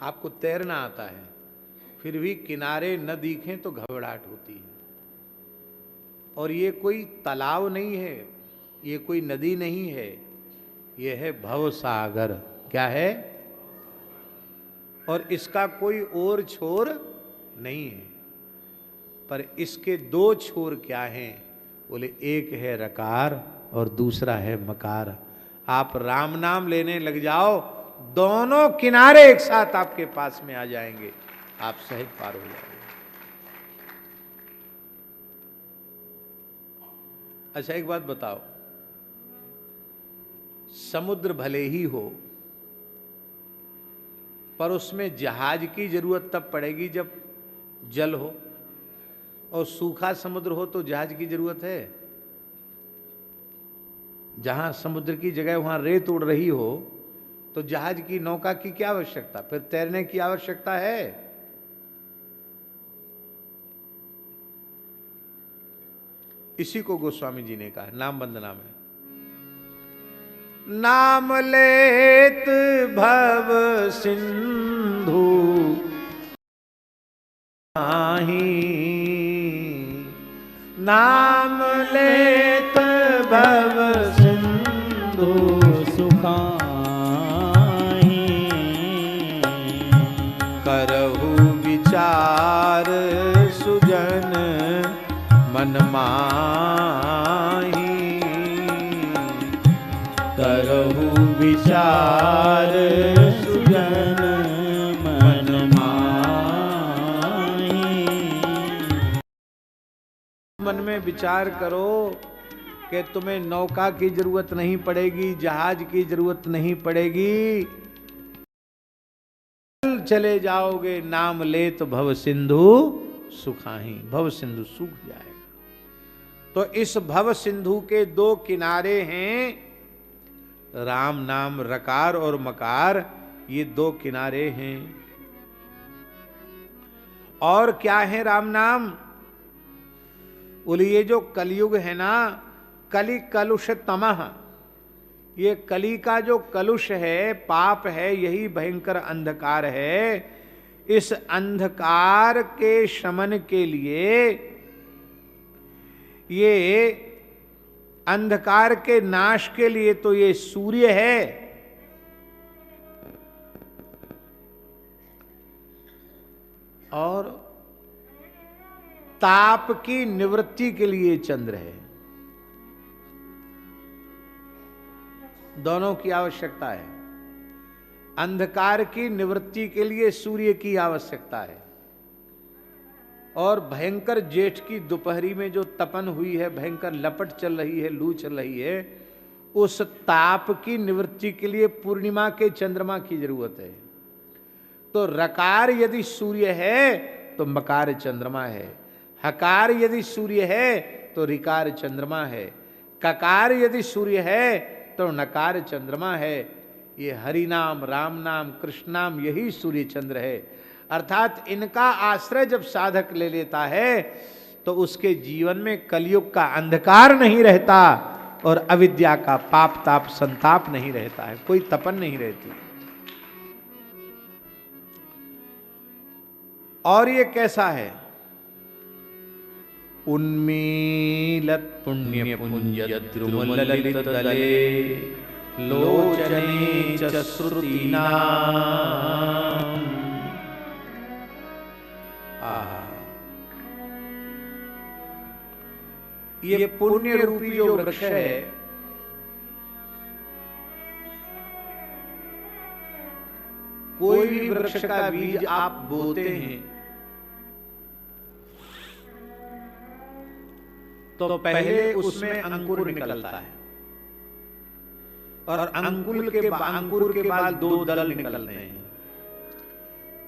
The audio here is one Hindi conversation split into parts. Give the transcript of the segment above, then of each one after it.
आपको तैरना आता है, फिर भी किनारे न दिखें तो घबराहट होती है। और ये कोई तालाब नहीं है, ये कोई नदी नहीं है, ये है भव सागर। क्या है? और इसका कोई और छोर नहीं है। पर इसके दो छोर क्या हैं? बोले एक है रकार और दूसरा है मकार। आप राम नाम लेने लग जाओ, दोनों किनारे एक साथ आपके पास में आ जाएंगे, आप सहज पार हो जाएंगे। अच्छा एक बात बताओ, समुद्र भले ही हो, पर उसमें जहाज की जरूरत तब पड़ेगी जब जल हो, और सूखा समुद्र हो तो जहाज की जरूरत है? जहां समुद्र की जगह वहां रेत उड़ रही हो तो जहाज की, नौका की क्या आवश्यकता? फिर तैरने की आवश्यकता है? इसी को गोस्वामी जी ने कहा, नाम वंदना में, नाम लेत भव सिंधु आही, नाम लेत भव सिंधु सुखाही, करहु विचार सुजन मन माही, करहु विचार सुजन मन माही। मन में विचार करो कि तुम्हें नौका की जरूरत नहीं पड़ेगी, जहाज की जरूरत नहीं पड़ेगी, चले जाओगे, नाम ले तो भव सिंधु सुखाही, भव सिंधु सूख जाएगा। तो इस भव सिंधु के दो किनारे हैं, राम नाम, रकार और मकार, ये दो किनारे हैं। और क्या है राम नाम? बोले ये जो कलयुग है ना, कलि कलुष तमह, ये कली का जो कलुष है, पाप है, यही भयंकर अंधकार है। इस अंधकार के शमन के लिए, ये अंधकार के नाश के लिए तो ये सूर्य है, और ताप की निवृत्ति के लिए चंद्र है। दोनों की आवश्यकता है। अंधकार की निवृत्ति के लिए सूर्य की आवश्यकता है, और भयंकर जेठ की दोपहरी में जो तपन हुई है, भयंकर लपट चल रही है, लू चल रही है, उस ताप की निवृत्ति के लिए पूर्णिमा के चंद्रमा की जरूरत है। तो रकार यदि सूर्य है तो मकार चंद्रमा है, हकार यदि सूर्य है तो रिकार चंद्रमा है, ककार यदि सूर्य है तो नकार चंद्रमा है। ये हरि नाम, राम नाम, कृष्ण नाम, यही सूर्य चंद्र है। अर्थात इनका आश्रय जब साधक ले लेता है तो उसके जीवन में कलयुग का अंधकार नहीं रहता, और अविद्या का पाप ताप संताप नहीं रहता है, कोई तपन नहीं रहती। और ये कैसा है? उन्मीलत पुण्य पुंज द्रुम ललित दले, लोचने च श्रुतीनाम। ये पुण्य रूपी जो वृक्ष है, कोई भी वृक्ष का बीज आप बोते हैं तो पहले उसमें अंकुर निकलता है, और अंकुर के बाद दो दल निकलते हैं।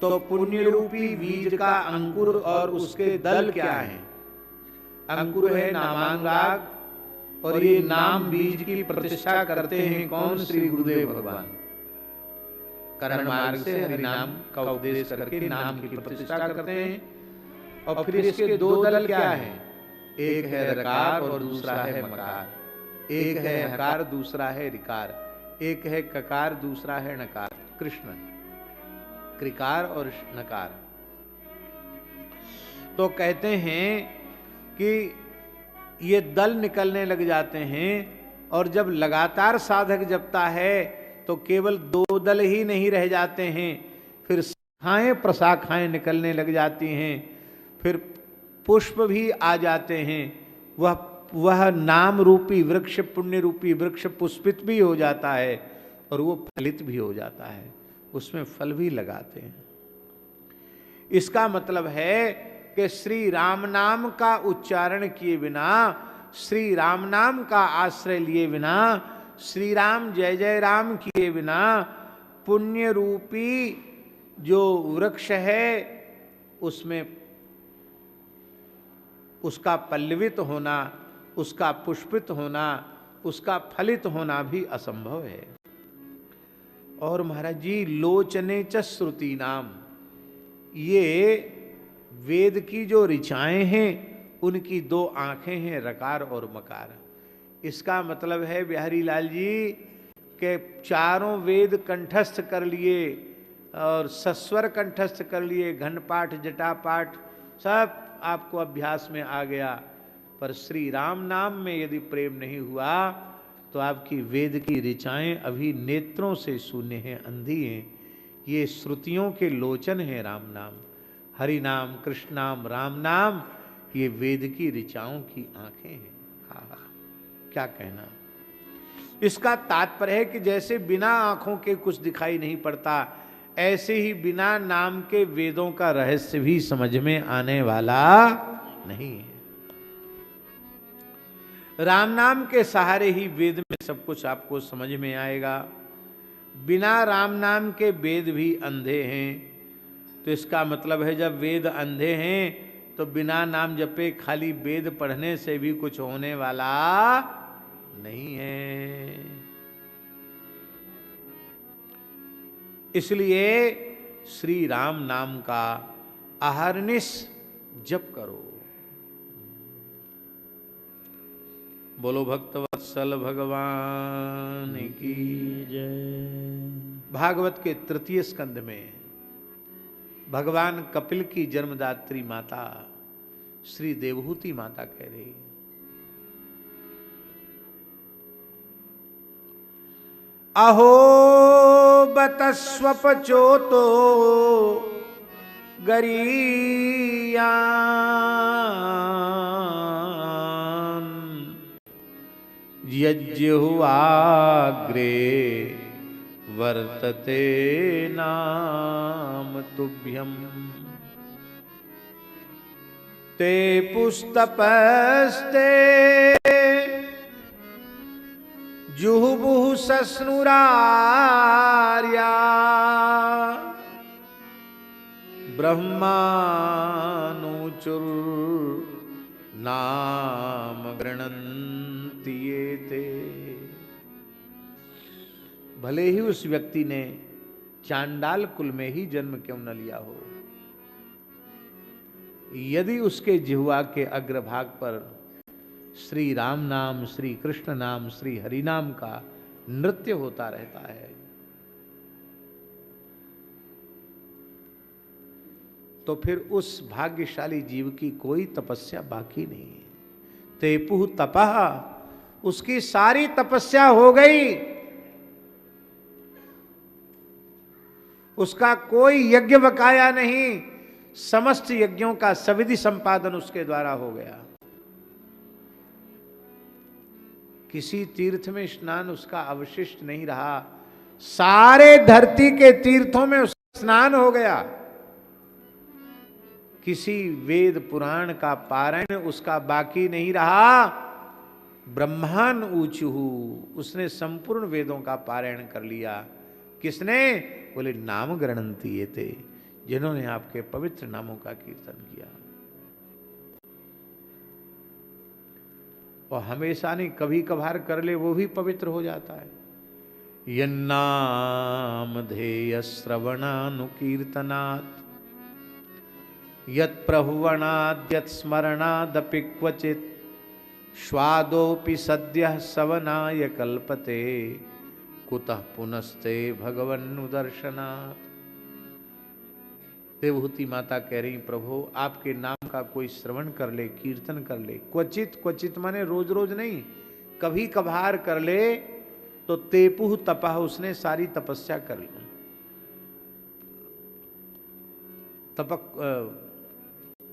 तो पुण्य रूपी बीज का अंकुर और उसके दल क्या है? अंकुर है नामांगाग, और ये नाम बीज की प्रतिष्ठा करते हैं कौन? श्री गुरुदेव भगवान। कर्ण मार्ग से हरि नाम का उपदेश करके नाम की प्रतिष्ठा करते हैं। और फिर इसके दो दल क्या है? एक है रकार और दूसरा है मकार, एक है हकार दूसरा है रिकार, एक है ककार दूसरा है नकार। कृष्ण कृकार और नकार। तो कहते हैं कि ये दल निकलने लग जाते हैं, और जब लगातार साधक जपता है तो केवल 2 दल ही नहीं रह जाते हैं, फिर शाखाएं प्रशाखाएं निकलने लग जाती हैं, फिर पुष्प भी आ जाते हैं। वह नाम रूपी वृक्ष, पुण्य रूपी वृक्ष पुष्पित भी हो जाता है और वो फलित भी हो जाता है, उसमें फल भी लगाते हैं। इसका मतलब है कि श्री राम नाम का उच्चारण किए बिना, श्री राम नाम का आश्रय लिए बिना, श्री राम जय जय राम किए बिना पुण्य रूपी जो वृक्ष है उसमें उसका पल्लवित होना, उसका पुष्पित होना, उसका फलित होना भी असंभव है। और महाराज जी, लोचने च श्रुति नाम, ये वेद की जो ऋचाएं हैं उनकी 2 आंखें हैं, रकार और मकार। इसका मतलब है बिहारी लाल जी के चारों वेद कंठस्थ कर लिए और सस्वर कंठस्थ कर लिए, घन पाठ जटा पाठ सब आपको अभ्यास में आ गया, पर श्री राम नाम में यदि प्रेम नहीं हुआ तो आपकी वेद की ऋचाएं अभी नेत्रों से शून्य हैं, अंधी हैं। ये श्रुतियों के लोचन हैं राम नाम, हरि नाम, कृष्ण नाम, राम नाम, ये वेद की ऋचाओं की आंखें हैं। हाँ, क्या कहना। इसका तात्पर्य है कि जैसे बिना आंखों के कुछ दिखाई नहीं पड़ता, ऐसे ही बिना नाम के वेदों का रहस्य भी समझ में आने वाला नहीं है। राम नाम के सहारे ही वेद में सब कुछ आपको समझ में आएगा। बिना राम नाम के वेद भी अंधे हैं। तो इसका मतलब है जब वेद अंधे हैं तो बिना नाम जपे खाली वेद पढ़ने से भी कुछ होने वाला नहीं है। इसलिए श्री राम नाम का अहर्निश जप करो। बोलो भक्तवत्सल भगवान की जय। भागवत के 3 स्कंद में भगवान कपिल की जन्मदात्री माता श्री देवहूति माता कह रही, अहो बतस्वपचोतो गरीयान यज्जुआग्रे वर्तते नाम तुभ्यम ते पुस्तपस्ते जुहुबुहु सस्नुरार्या ब्रह्मानुचुर नाम गृणन्ति येते। भले ही उस व्यक्ति ने चांडाल कुल में ही जन्म क्यों न लिया हो, यदि उसके जिह्वा के अग्रभाग पर श्री राम नाम, श्री कृष्ण नाम, श्री हरि नाम का नृत्य होता रहता है, तो फिर उस भाग्यशाली जीव की कोई तपस्या बाकी नहीं है। तेपुह तपः, उसकी सारी तपस्या हो गई, उसका कोई यज्ञ बकाया नहीं, समस्त यज्ञों का सविधि संपादन उसके द्वारा हो गया। किसी तीर्थ में स्नान उसका अवशिष्ट नहीं रहा, सारे धरती के तीर्थों में उसका स्नान हो गया। किसी वेद पुराण का पारायण उसका बाकी नहीं रहा। ब्रह्मान ऊचुहु, उसने संपूर्ण वेदों का पारायण कर लिया। किसने? बोले नाम गृणन्ति येते, जिन्होंने आपके पवित्र नामों का कीर्तन किया। और हमेशा नहीं, कभी कभार कर ले वो भी पवित्र हो जाता है। यन्नाम धेय श्रवणानुकीर्तनात् यत् प्रहुवणाद् यत् स्मरणादपि क्वचित् स्वादोपि सद्यः सवनाय कल्पते कुतः पुनस्ते भगवन्नुदर्शनात्। देवहूति माता कह रही, प्रभु आपके नाम का कोई श्रवण कर ले, कीर्तन कर ले, क्वचित क्वचित माने रोज रोज नहीं, कभी कभार कर ले तो तेपुह तपह, उसने सारी तपस्या कर ली। तपक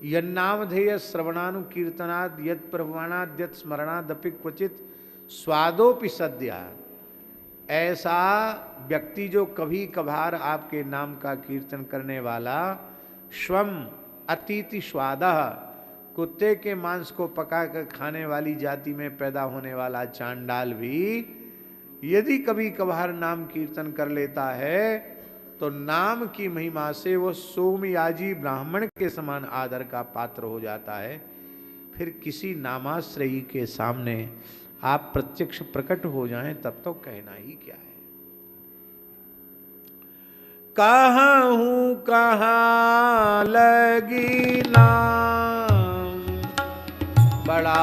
यन्नामधेय श्रवणानु कीर्तनाद यद प्रवाणाद यद स्मरणादपि क्वचित स्वादोपि सद्या। ऐसा व्यक्ति जो कभी कभार आपके नाम का कीर्तन करने वाला, स्वम अतिथि स्वादः, कुत्ते के मांस को पकाकर खाने वाली जाति में पैदा होने वाला चांडाल भी यदि कभी कभार नाम कीर्तन कर लेता है तो नाम की महिमा से वो सोमयाजी ब्राह्मण के समान आदर का पात्र हो जाता है। फिर किसी नामाश्रयी के सामने आप प्रत्यक्ष प्रकट हो जाएं तब तो कहना ही क्या है। कहूं कहाँ लगी नाम बड़ा